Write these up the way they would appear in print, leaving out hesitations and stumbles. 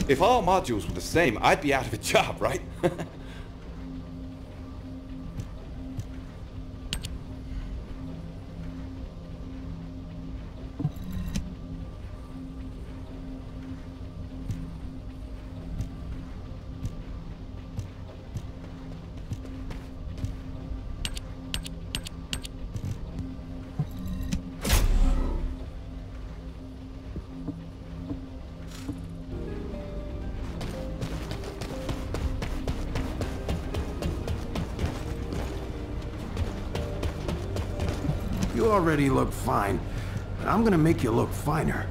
If all modules were the same, I'd be out of a job, right? You already look fine, but I'm gonna make you look finer.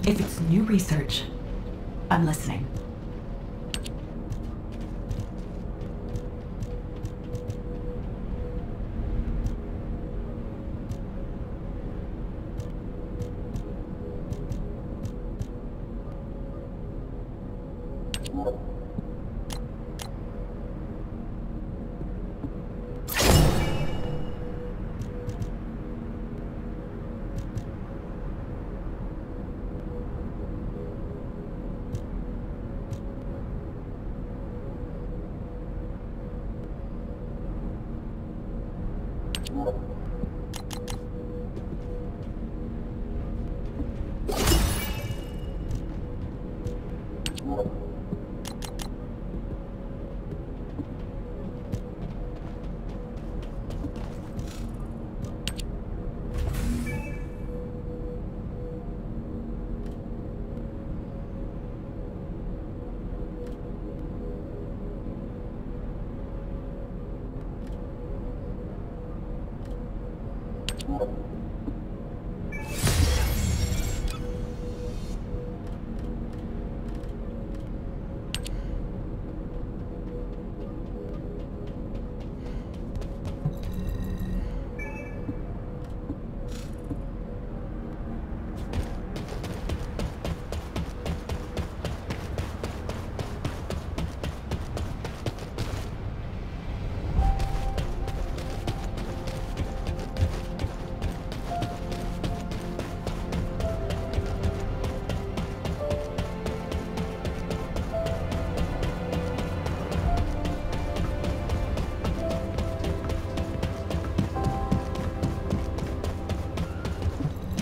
If it's new research, I'm listening.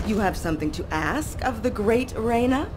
You have something to ask of the great Reina?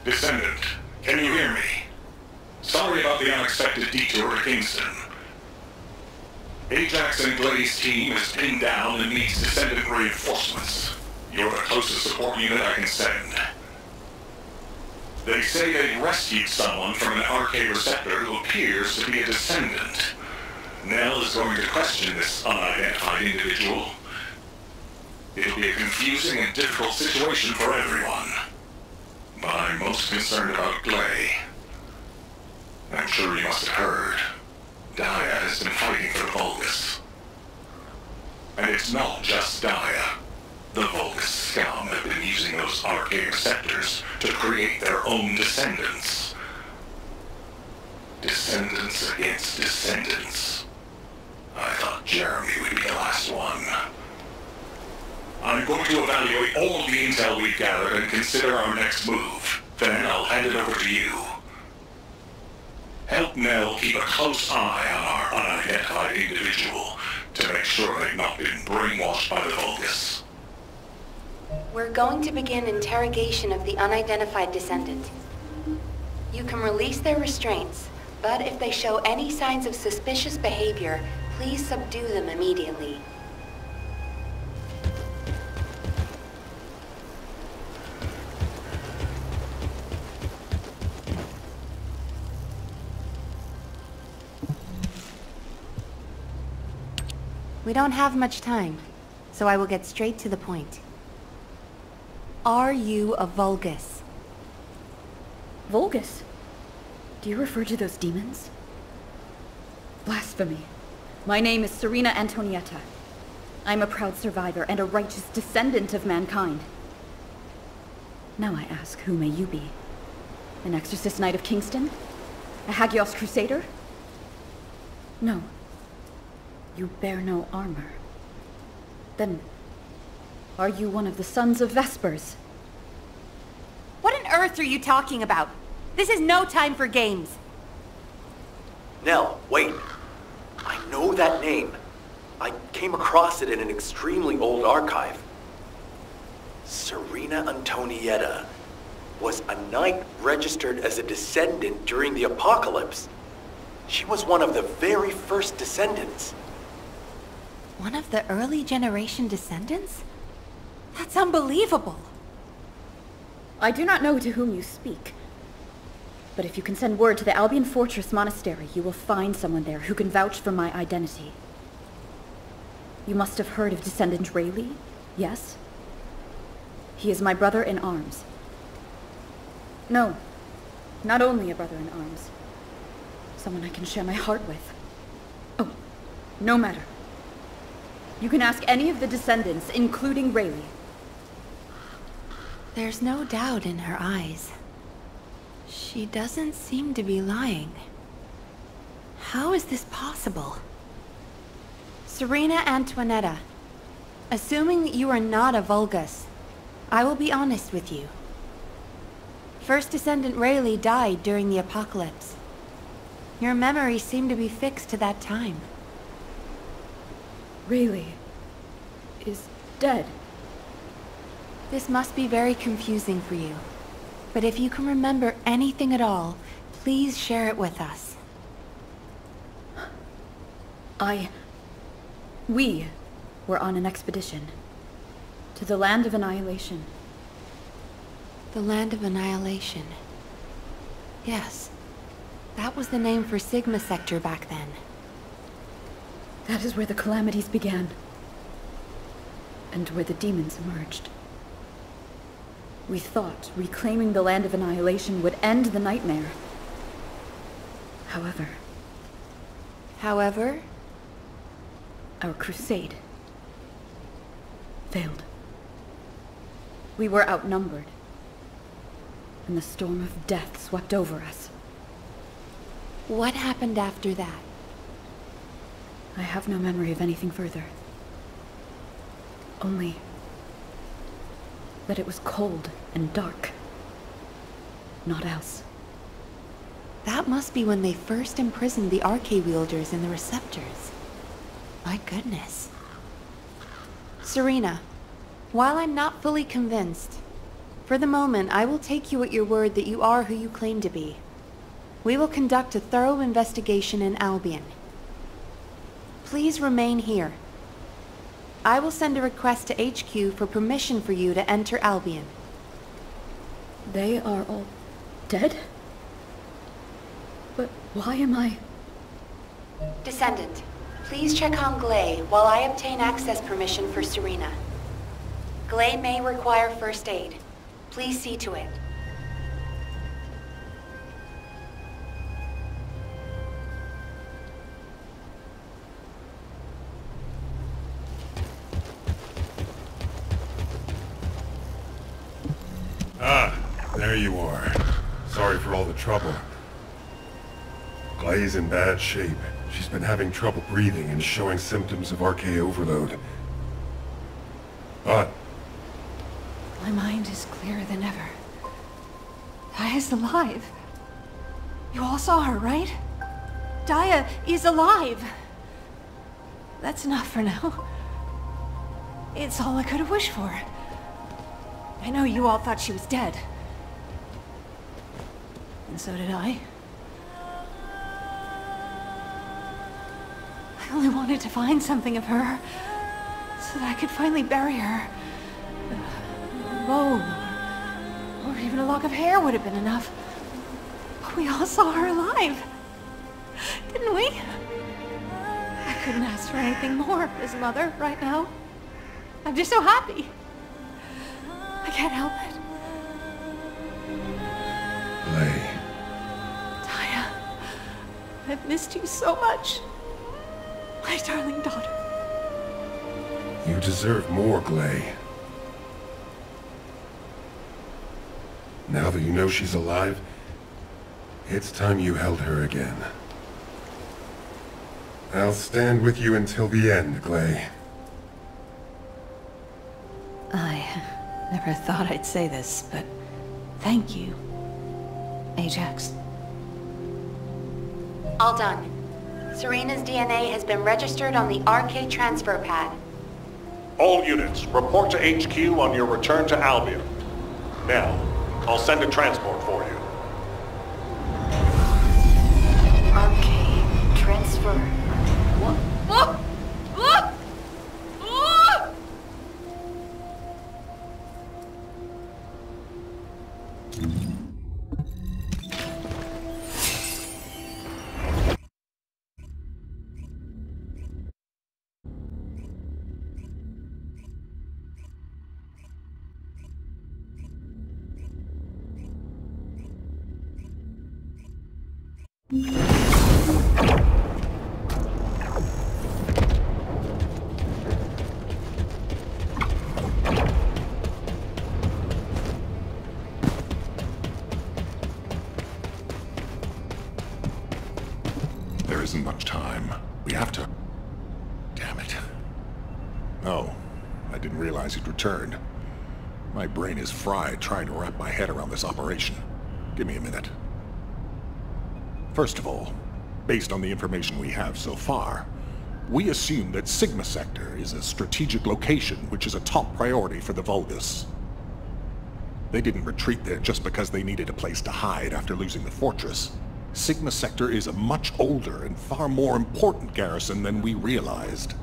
Descendant, can you hear me? Sorry about the unexpected detour to Kingston. Ajax and Glade's team is pinned down and needs Descendant reinforcements. You're the closest support unit I can send. They say they rescued someone from an RK receptor who appears to be a Descendant. Nell is going to question this unidentified individual. It'll be a confusing and difficult situation for everyone. But I'm most concerned about Glay. I'm sure you must have heard. Daya has been fighting for the Vulgus. And it's not just Daya. The Vulgus scum have been using those RK receptors to create their own descendants. Descendants against descendants. I thought Jeremy would be the last one. I'm going to evaluate all of the intel we've gathered and consider our next move. Then I'll hand it over to you. Help Nell keep a close eye on our unidentified individual to make sure they've not been brainwashed by the Vulgus. We're going to begin interrogation of the unidentified descendant. You can release their restraints, but if they show any signs of suspicious behavior, please subdue them immediately. We don't have much time, so I will get straight to the point. Are you a Vulgus? Vulgus? Do you refer to those demons? Blasphemy. My name is Serena Antonietta. I'm a proud survivor and a righteous descendant of mankind. Now I ask, who may you be? An exorcist knight of Kingston? A Hagios crusader? No. You bear no armor. Then, are you one of the sons of Vespers? What on earth are you talking about? This is no time for games. Nell, wait. I know that name. I came across it in an extremely old archive. Serena Antonietta was a knight registered as a descendant during the apocalypse. She was one of the very first descendants. One of the early generation descendants? That's unbelievable. I do not know to whom you speak. But if you can send word to the Albion Fortress Monastery, you will find someone there who can vouch for my identity. You must have heard of Descendant Rayleigh, yes? He is my brother in arms. No, not only a brother in arms. Someone I can share my heart with. Oh, no matter. You can ask any of the descendants, including Rayleigh. There's no doubt in her eyes. She doesn't seem to be lying. How is this possible? Serena Antoinetta, assuming that you are not a Vulgus, I will be honest with you. First Descendant Rayleigh died during the apocalypse. Your memories seem to be fixed to that time. Rayleigh is dead. This must be very confusing for you. But if you can remember anything at all, please share it with us. We were on an expedition to the Land of Annihilation. The Land of Annihilation. Yes. That was the name for Sigma Sector back then. That is where the calamities began. And where the demons emerged. We thought reclaiming the Land of Annihilation would end the nightmare. However, our crusade failed. We were outnumbered, and the storm of death swept over us. What happened after that? I have no memory of anything further. Only that it was cold and dark. Not else. That must be when they first imprisoned the Arche-wielders in the receptors. My goodness. Serena, while I'm not fully convinced, for the moment I will take you at your word that you are who you claim to be. We will conduct a thorough investigation in Albion. Please remain here. I will send a request to HQ for permission for you to enter Albion. They are all dead? But why am I... Descendant, please check on Glay while I obtain access permission for Serena. Glay may require first aid. Please see to it. There you are. Sorry for all the trouble. Glay's in bad shape. She's been having trouble breathing and showing symptoms of Arche overload. But My mind is clearer than ever. Dia is alive. You all saw her, right? Dia is alive. That's enough for now. It's all I could have wished for. I know you all thought she was dead. And so did I. I only wanted to find something of her, so that I could finally bury her. A robe, or even a lock of hair would have been enough. But we all saw her alive, didn't we? I couldn't ask for anything more as a mother right now. I'm just so happy. I can't help it. Glay. Dia, I've missed you so much. My darling daughter. You deserve more, Glay. Now that you know she's alive, it's time you held her again. I'll stand with you until the end, Glay. I never thought I'd say this, but thank you. Ajax. All done. Serena's DNA has been registered on the RK transfer pad. All units, report to HQ on your return to Albion. Now, I'll send a transport for you. RK transfer. What? What? What? What? There isn't much time. We have to... Damn it. Oh, I didn't realize you'd returned. My brain is fried trying to wrap my head around this operation. Give me a minute. First of all, based on the information we have so far, we assume that Sigma Sector is a strategic location which is a top priority for the Vulgus. They didn't retreat there just because they needed a place to hide after losing the fortress. Sigma Sector is a much older and far more important garrison than we realized.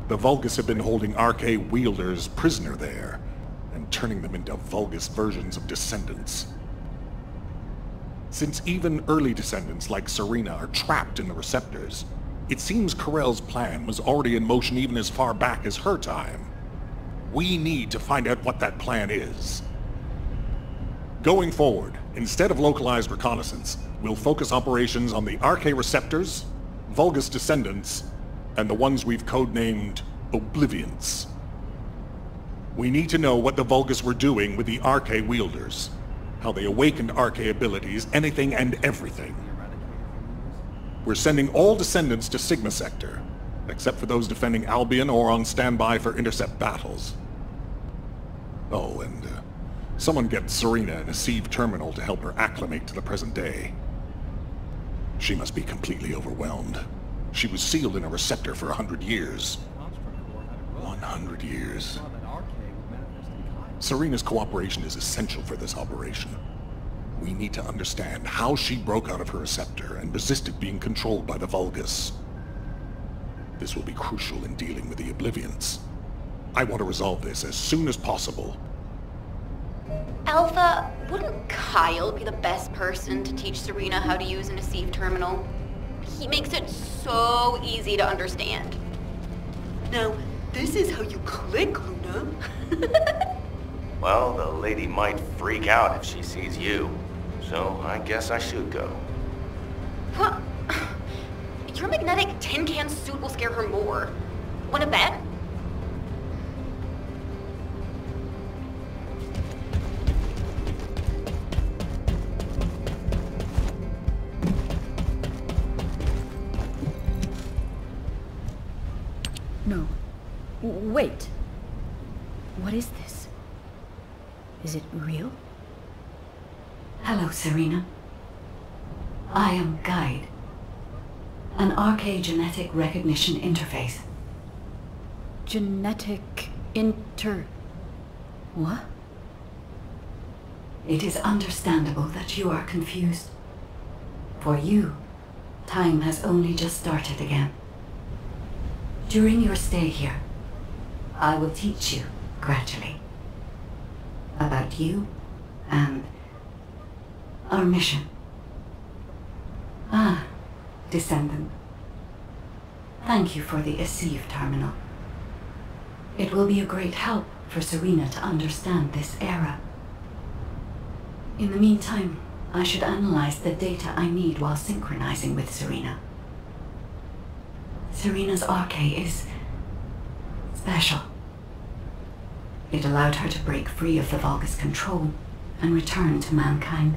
The Vulgus have been holding RK wielders prisoner there, and turning them into Vulgus versions of Descendants. Since even early Descendants like Serena are trapped in the receptors, it seems Corell's plan was already in motion even as far back as her time. We need to find out what that plan is. Going forward, instead of localized reconnaissance, we'll focus operations on the RK receptors, Vulgus Descendants, and the ones we've codenamed Oblivions. We need to know what the Vulgus were doing with the RK wielders, how they awakened RK abilities, anything and everything. We're sending all Descendants to Sigma Sector, except for those defending Albion or on standby for intercept battles. Oh, and someone get Serena in a sieve terminal to help her acclimate to the present day. She must be completely overwhelmed. She was sealed in a receptor for 100 years. 100 years. Serena's cooperation is essential for this operation. We need to understand how she broke out of her receptor and resisted being controlled by the Vulgus. This will be crucial in dealing with the Oblivions. I want to resolve this as soon as possible. Alpha, wouldn't Kyle be the best person to teach Serena how to use an Sieve terminal? He makes it so easy to understand. Now, this is how you click, Luna. Well, the lady might freak out if she sees you. So I guess I should go. What? Your magnetic tin can suit will scare her more. Wanna bet? No. Wait. What is this? Is it real? Hello, Serena. I am Guide, an RK genetic recognition interface. Genetic What? It is understandable that you are confused. For you, time has only just started again. During your stay here, I will teach you, gradually, about you and our mission. Ah, Descendant. Thank you for the Sieve terminal. It will be a great help for Serena to understand this era. In the meantime, I should analyze the data I need while synchronizing with Serena. Serena's RK is special. It allowed her to break free of the Vulgus control and return to mankind.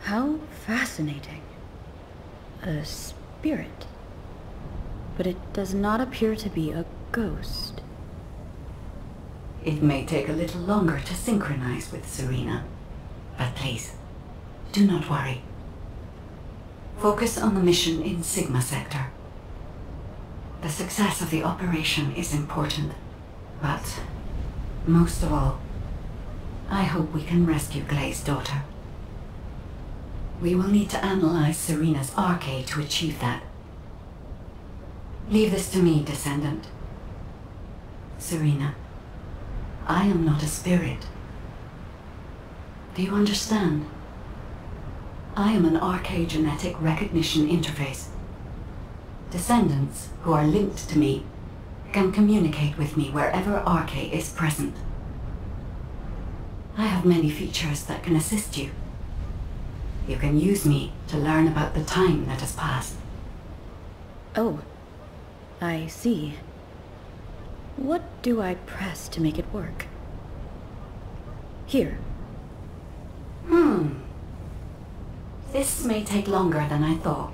How fascinating. A spirit. But it does not appear to be a ghost. It may take a little longer to synchronize with Serena, But please, do not worry. Focus on the mission in Sigma Sector. The success of the operation is important, but most of all, I hope we can rescue Glay's daughter. We will need to analyze Serena's arcade to achieve that. Leave this to me, Descendant. Serena, I am not a spirit. Do you understand? I am an arcade genetic recognition interface. Descendants who are linked to me can communicate with me wherever arcade is present. I have many features that can assist you. You can use me to learn about the time that has passed. Oh, I see. What do I press to make it work? Here. This may take longer than I thought.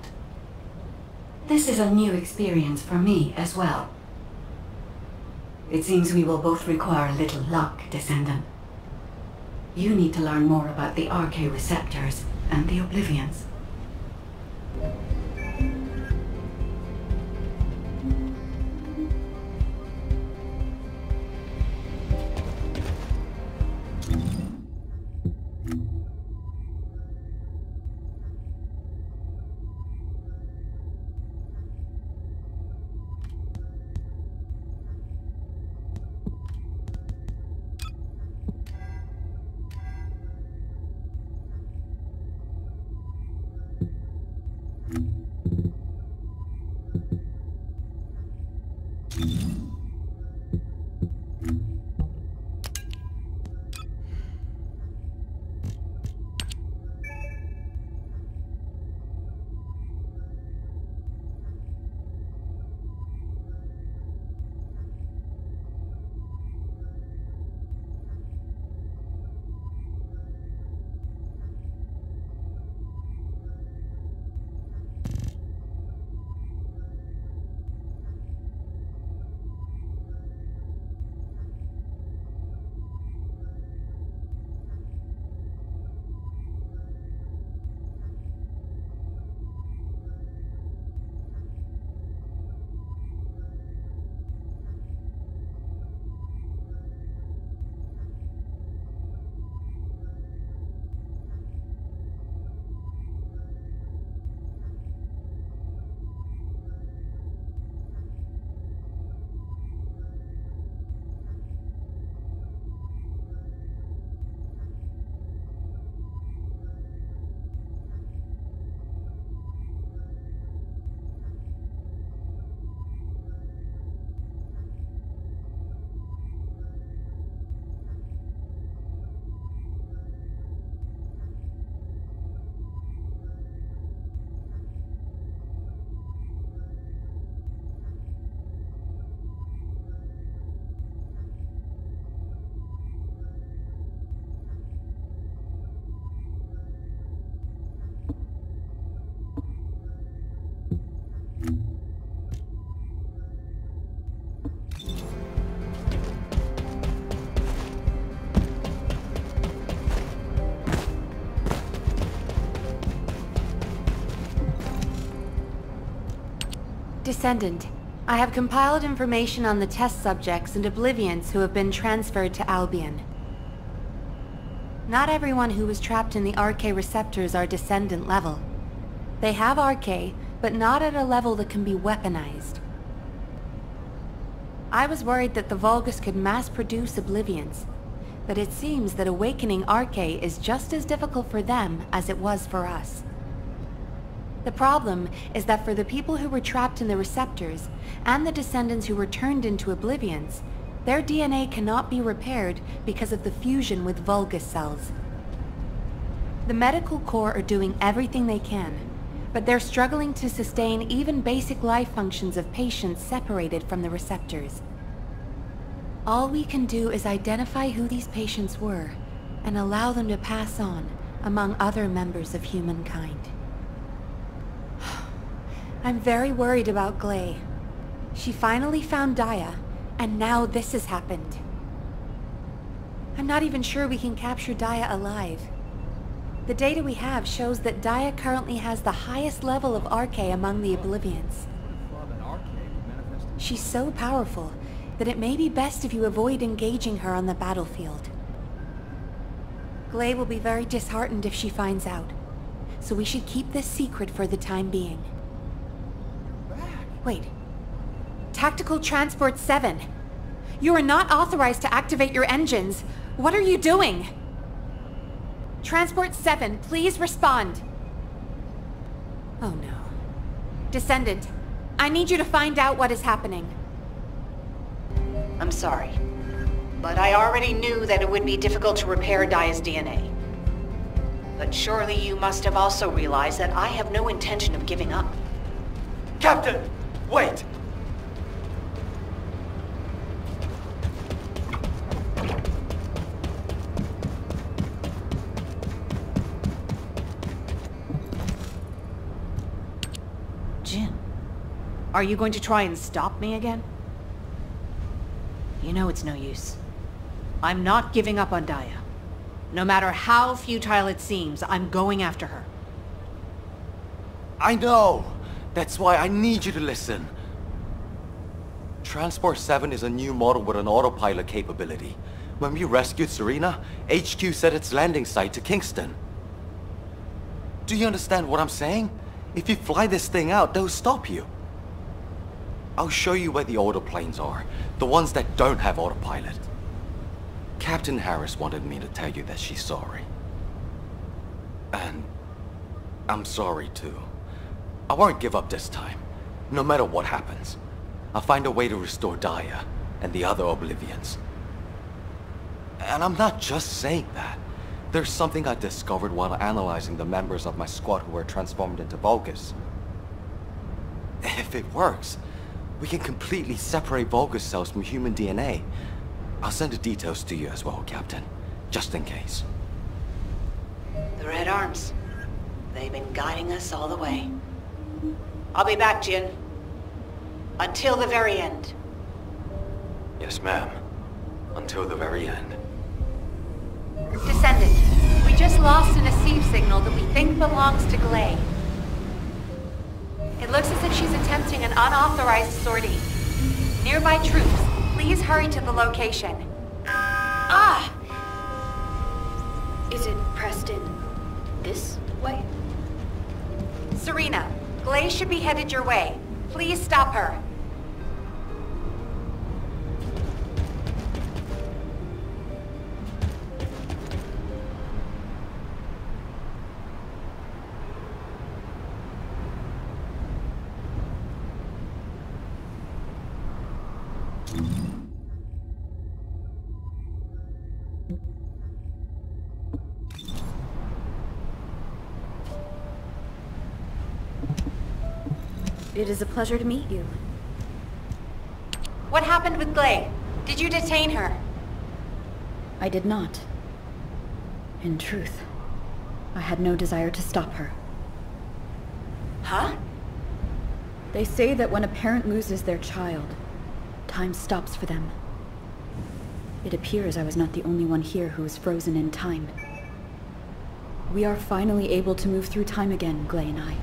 This is a new experience for me as well. It seems we will both require a little luck, Descendant. You need to learn more about the RK receptors and the Oblivions. Descendant, I have compiled information on the test subjects and Oblivions who have been transferred to Albion. Not everyone who was trapped in the RK receptors are Descendant level. They have RK, but not at a level that can be weaponized. I was worried that the Vulgus could mass-produce Oblivions, but it seems that awakening RK is just as difficult for them as it was for us. The problem is that for the people who were trapped in the receptors, and the Descendants who were turned into Oblivions, their DNA cannot be repaired because of the fusion with Vulgus cells. The medical corps are doing everything they can, but they're struggling to sustain even basic life functions of patients separated from the receptors. All we can do is identify who these patients were, and allow them to pass on among other members of humankind. I'm very worried about Glay. She finally found Daya, and now this has happened. I'm not even sure we can capture Daya alive. The data we have shows that Daya currently has the highest level of Arche among the Oblivions. She's so powerful that it may be best if you avoid engaging her on the battlefield. Gley will be very disheartened if she finds out, so we should keep this secret for the time being. Wait. Tactical Transport 7. You are not authorized to activate your engines. What are you doing? Transport 7, please respond. Oh no. Descendant, I need you to find out what is happening. I'm sorry, but I already knew that it would be difficult to repair Daya's DNA. But surely you must have also realized that I have no intention of giving up. Captain! Wait! Jin, are you going to try and stop me again? You know it's no use. I'm not giving up on Daya. No matter how futile it seems, I'm going after her. I know! That's why I need you to listen. Transport 7 is a new model with an autopilot capability. When we rescued Serena, HQ set its landing site to Kingston. Do you understand what I'm saying? If you fly this thing out, they'll stop you. I'll show you where the autoplanes are. The ones that don't have autopilot. Captain Harris wanted me to tell you that she's sorry. And I'm sorry too. I won't give up this time, no matter what happens. I'll find a way to restore Daya and the other Oblivions. And I'm not just saying that. There's something I discovered while analyzing the members of my squad who were transformed into Vulgus. If it works, we can completely separate Vulgus cells from human DNA. I'll send the details to you as well, Captain, just in case. The Red Arms. They've been guiding us all the way. I'll be back, Jin. Until the very end. Yes, ma'am. Until the very end. Descendant, we just lost an Asive signal that we think belongs to Gley. It looks as if she's attempting an unauthorized sortie. Nearby troops, please hurry to the location. Ah! Is it pressed in this way? Serena, Gley should be headed your way. Please stop her. It is a pleasure to meet you. What happened with Gley? Did you detain her? I did not. In truth, I had no desire to stop her. Huh? They say that when a parent loses their child, time stops for them. It appears I was not the only one here who is frozen in time. We are finally able to move through time again, Gley and I.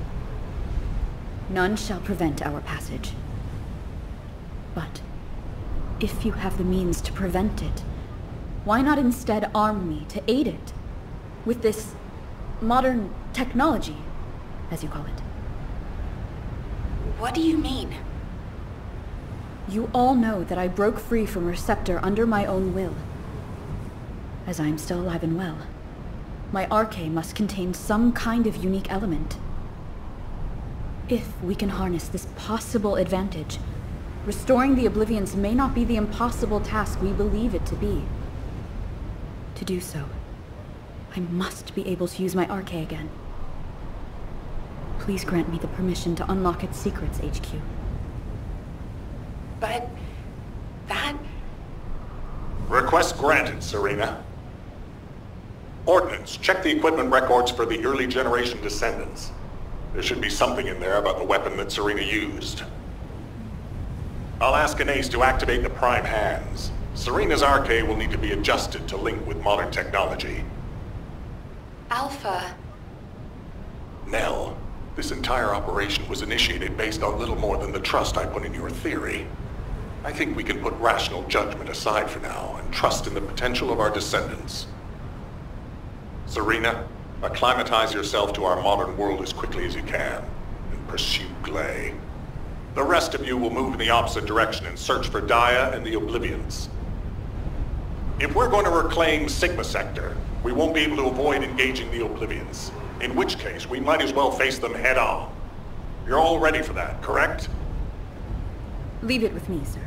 None shall prevent our passage. But if you have the means to prevent it, why not instead arm me to aid it with this modern technology, as you call it? What do you mean? You all know that I broke free from Receptor under my own will. As I am still alive and well, my Arche must contain some kind of unique element. If we can harness this possible advantage, restoring the Oblivions may not be the impossible task we believe it to be. To do so, I must be able to use my Arche again. Please grant me the permission to unlock its secrets, HQ. But... that... Request granted, Serena. Ordnance, check the equipment records for the early generation descendants. There should be something in there about the weapon that Serena used. I'll ask Anais to activate the prime hands. Serena's Arche will need to be adjusted to link with modern technology. Alpha. Nell, this entire operation was initiated based on little more than the trust I put in your theory. I think we can put rational judgment aside for now and trust in the potential of our descendants. Serena, acclimatize yourself to our modern world as quickly as you can and pursue Glay. The rest of you will move in the opposite direction and search for Dia and the Oblivions. If we're going to reclaim Sigma Sector, we won't be able to avoid engaging the Oblivions. In which case, we might as well face them head on. You're all ready for that, correct? Leave it with me, sir.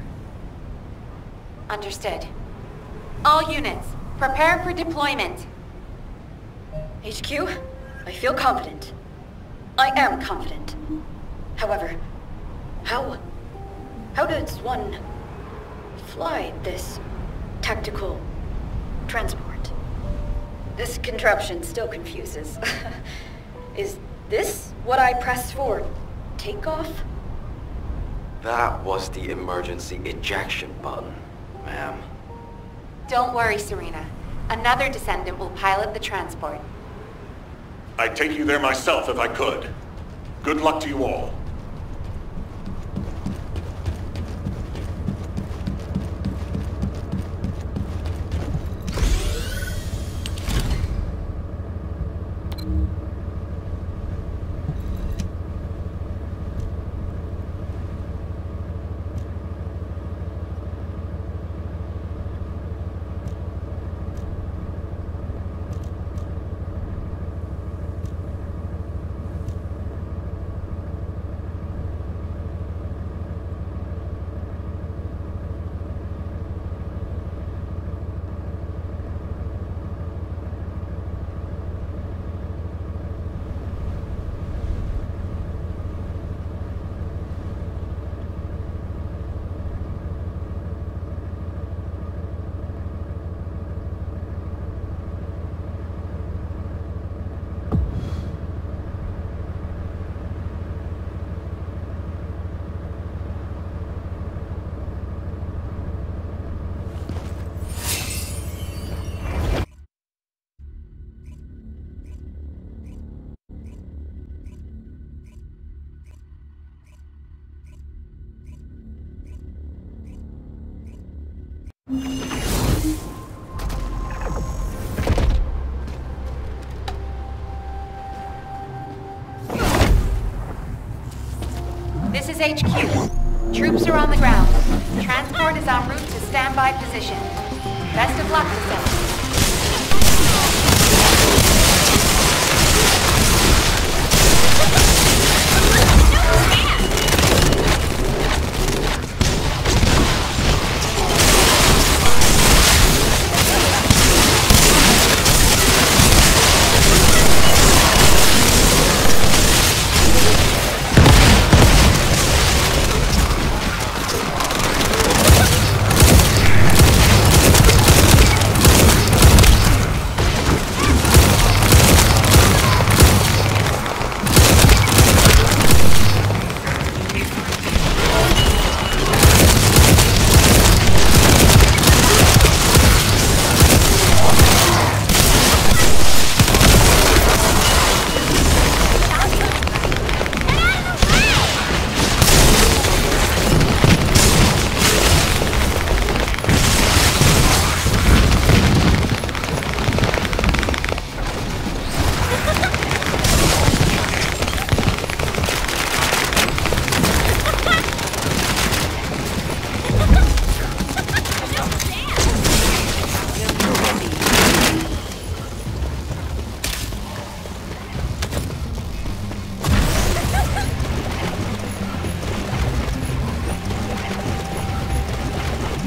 Understood. All units, prepare for deployment. HQ, I feel confident. I am confident. However, how does one fly this tactical transport? This contraption still confuses. Is this what I press for takeoff? That was the emergency ejection button, ma'am. Don't worry, Serena. Another descendant will pilot the transport. I'd take you there myself if I could. Good luck to you all. This is HQ. Troops are on the ground. Transport is en route to standby position. Best of luck,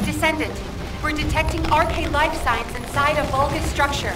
Descendant. We're detecting arcade life signs inside a Vulgus structure.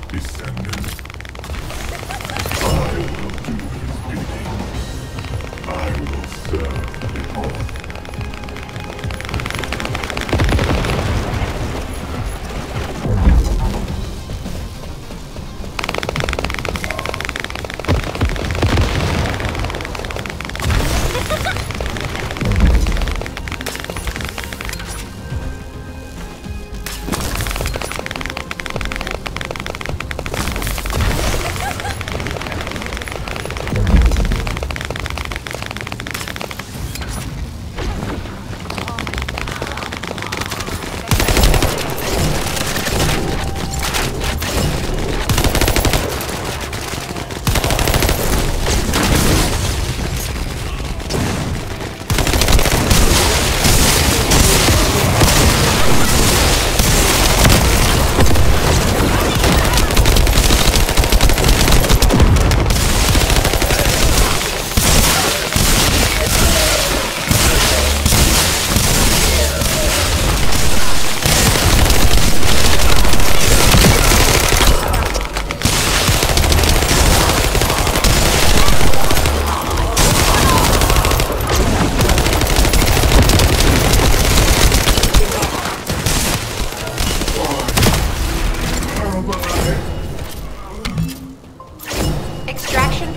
Descendant. I will do his bidding. I will serve him all.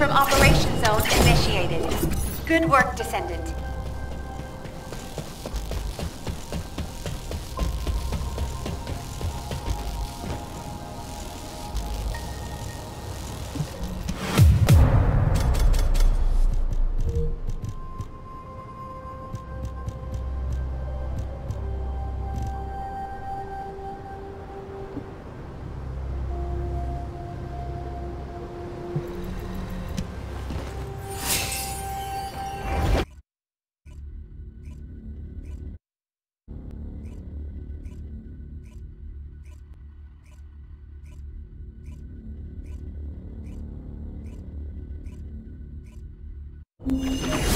from Operation Zone initiated. Good work, Descendant.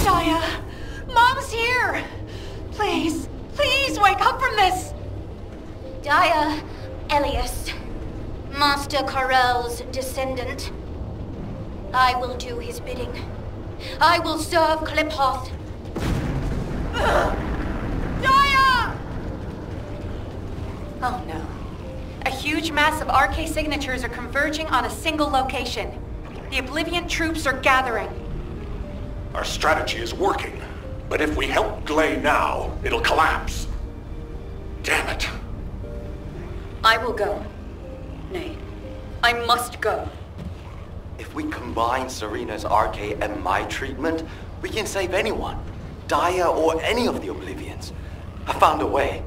Daya! Mom's here! Please, please wake up from this! Daya, Elias, Master Corell's descendant. I will do his bidding. I will serve Kliphoth. Daya! Oh no. A huge mass of RK signatures are converging on a single location. The Oblivion troops are gathering. Our strategy is working, but if we help Gley now, it'll collapse. Damn it. I will go. Nay, I must go. If we combine Serena's RK and my treatment, we can save anyone. Daya or any of the Oblivions. I found a way.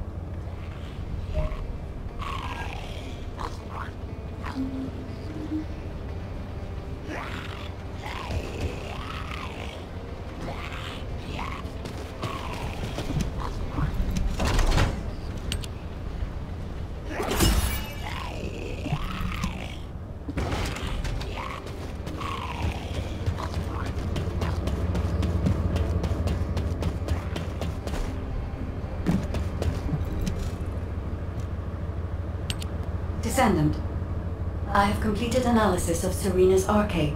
Descendant, I have completed analysis of Serena's RK.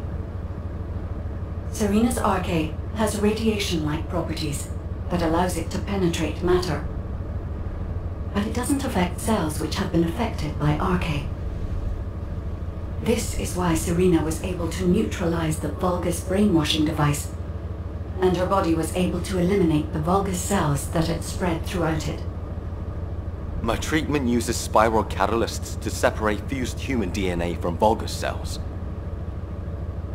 Serena's RK has radiation-like properties that allows it to penetrate matter. But it doesn't affect cells which have been affected by RK. This is why Serena was able to neutralize the Vulgus brainwashing device, and her body was able to eliminate the Vulgus cells that had spread throughout it. My treatment uses spiral catalysts to separate fused human DNA from Vulgus cells.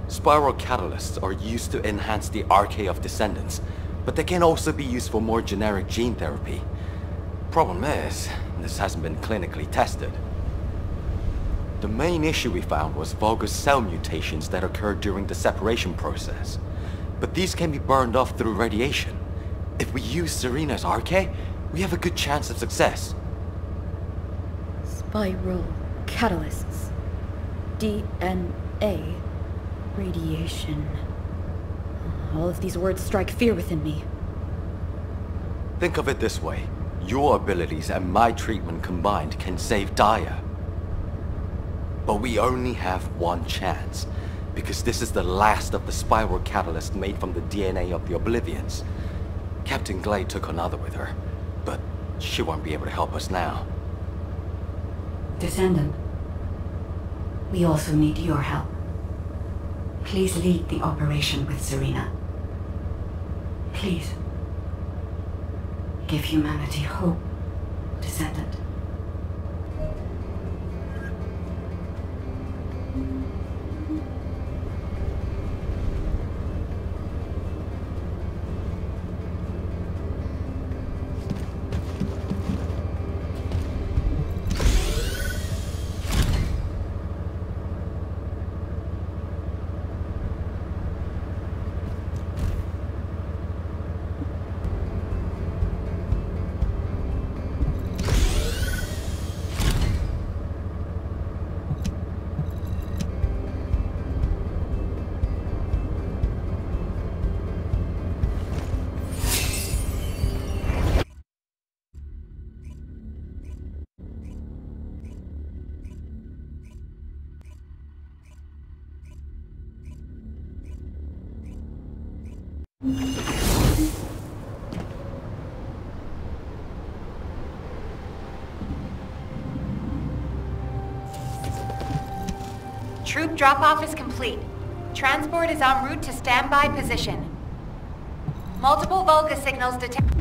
Spiral catalysts are used to enhance the RK of descendants, but they can also be used for more generic gene therapy. Problem is, this hasn't been clinically tested. The main issue we found was Vulgus cell mutations that occurred during the separation process. But these can be burned off through radiation. If we use Serena's RK, we have a good chance of success. Spiral catalysts, DNA, radiation. All of these words strike fear within me. Think of it this way. Your abilities and my treatment combined can save Daya. But if we use Serena's RK, we have a good chance of success. Think of it this way. Your abilities and my treatment combined can save Daya. But if we use Serena's RK, we have a good chance of success. Think of it this way. Your abilities and my treatment combined can save Daya. But we only have one chance, because this is the last of the spiral catalyst made from the DNA of the Oblivions. Captain Glade took another with her, but she won't be able to help us now. Descendant, we also need your help. Please lead the operation with Serena. Please. Give humanity hope, Descendant. Troop drop-off is complete. Transport is en route to standby position. Multiple Volga signals detected.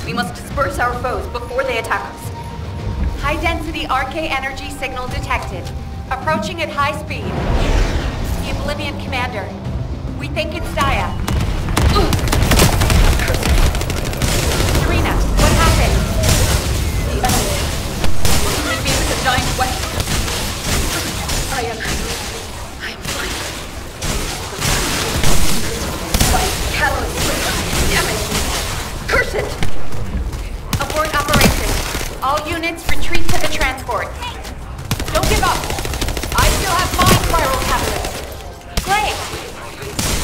We must disperse our foes before they attack us. High-density RK energy signal detected. Approaching at high speed. The Oblivion Commander. We think it's Dia. Serena, what happened? The enemy. Leave me with a giant weapon. I am blind. My catalyst. Damn it. Curse it! Abort operation. All units retreat to the transport. Don't give up. I still have mind spiral catalyst. Great.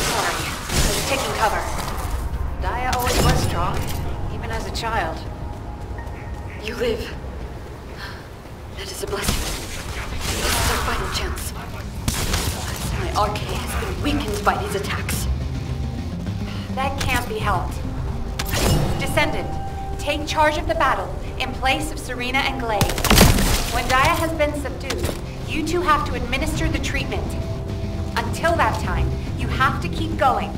Sorry, I was taking cover. Dia always was strong, even as a child. You live. That is a blessing. This is our final chance. My RK has been weakened by these attacks. That can't be helped. Descendant, take charge of the battle in place of Serena and Glade. When Dia has been subdued, you two have to administer the treatment. Until that time, you have to keep going.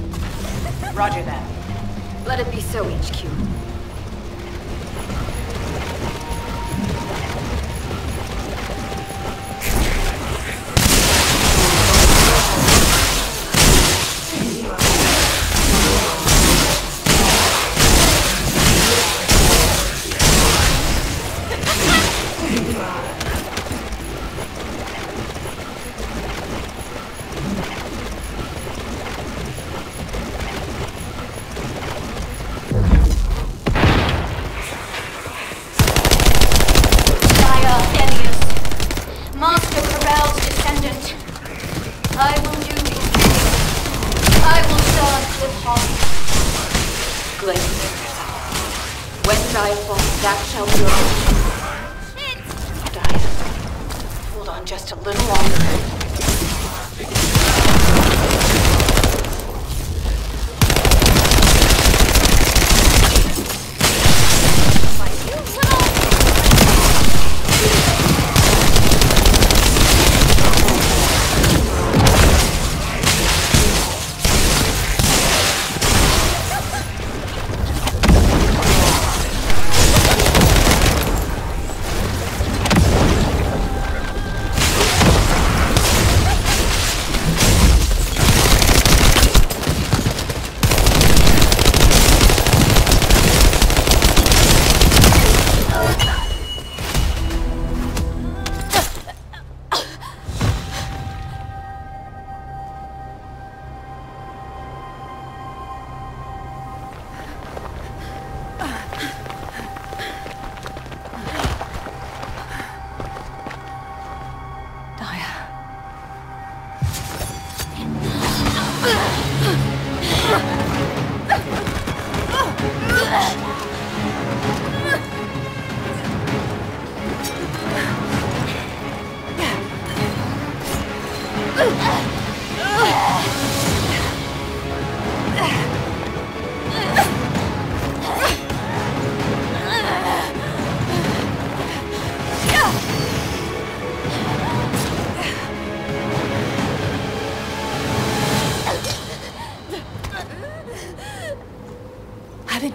Roger that. Let it be so, HQ.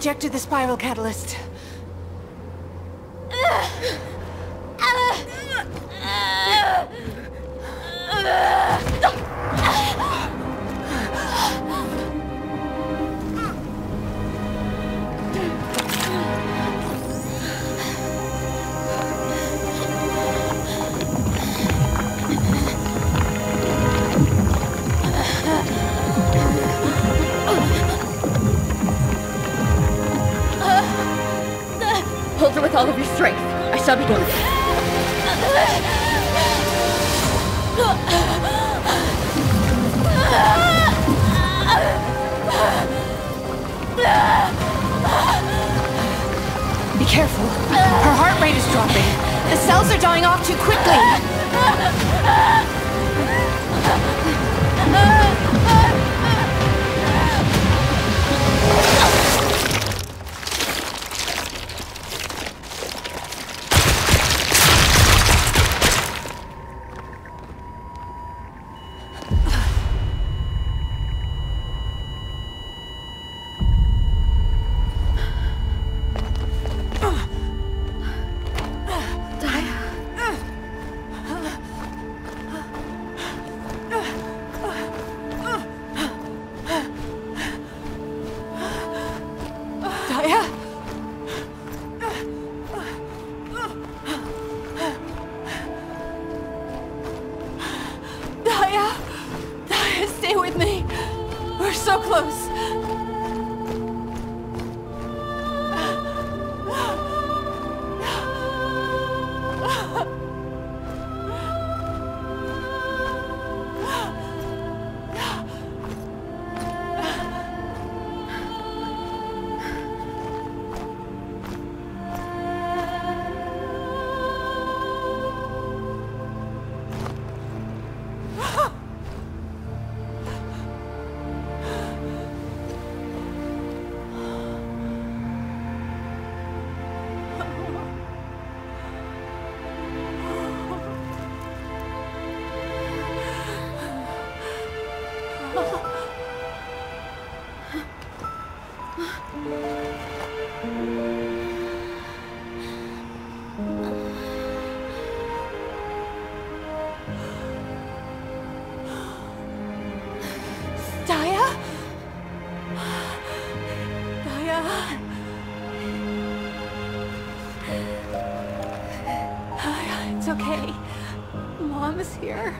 Ejected the spiral catalyst. shoulder with all of your strength. I shall begin. Be careful. Her heart rate is dropping. The cells are dying off too quickly. It's okay. Mom is here.